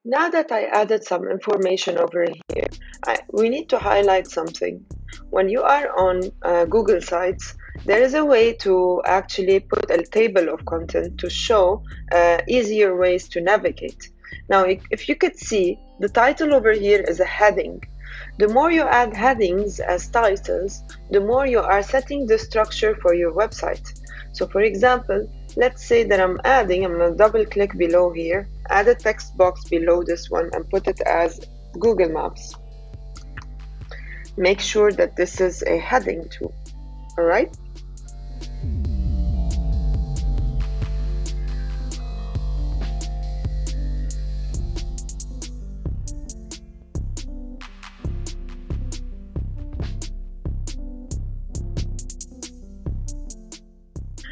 Now that I added some information over here, we need to highlight something. When you are on Google Sites, there is a way to actually put a table of content to show easier ways to navigate. Now, if you could see, the title over here is a heading. The more you add headings as titles, the more you are setting the structure for your website. So for example, let's say that I'm going to double click below here, add a text box below this one and put it as Google Maps. Make sure that this is a heading too, all right?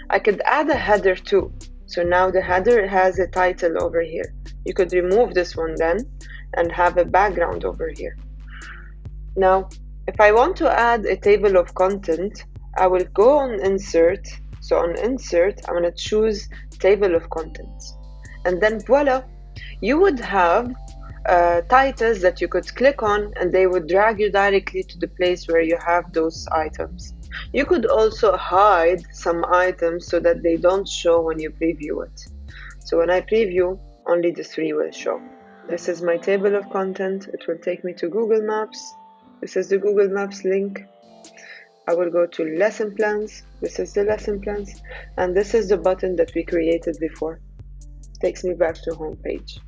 I could add a header too. So now the header has a title over here. You could remove this one then and have a background over here. Now, if I want to add a table of content, I will go on Insert. So on Insert, I'm going to choose Table of Contents. And then voila, you would have titles that you could click on and they would drag you directly to the place where you have those items. You could also hide some items so that they don't show when you preview it. So when I preview, only the three will show. This is my table of content. It will take me to Google Maps. This is the Google Maps link. I will go to lesson plans. This is the lesson plans. And this is the button that we created before. Takes me back to home page.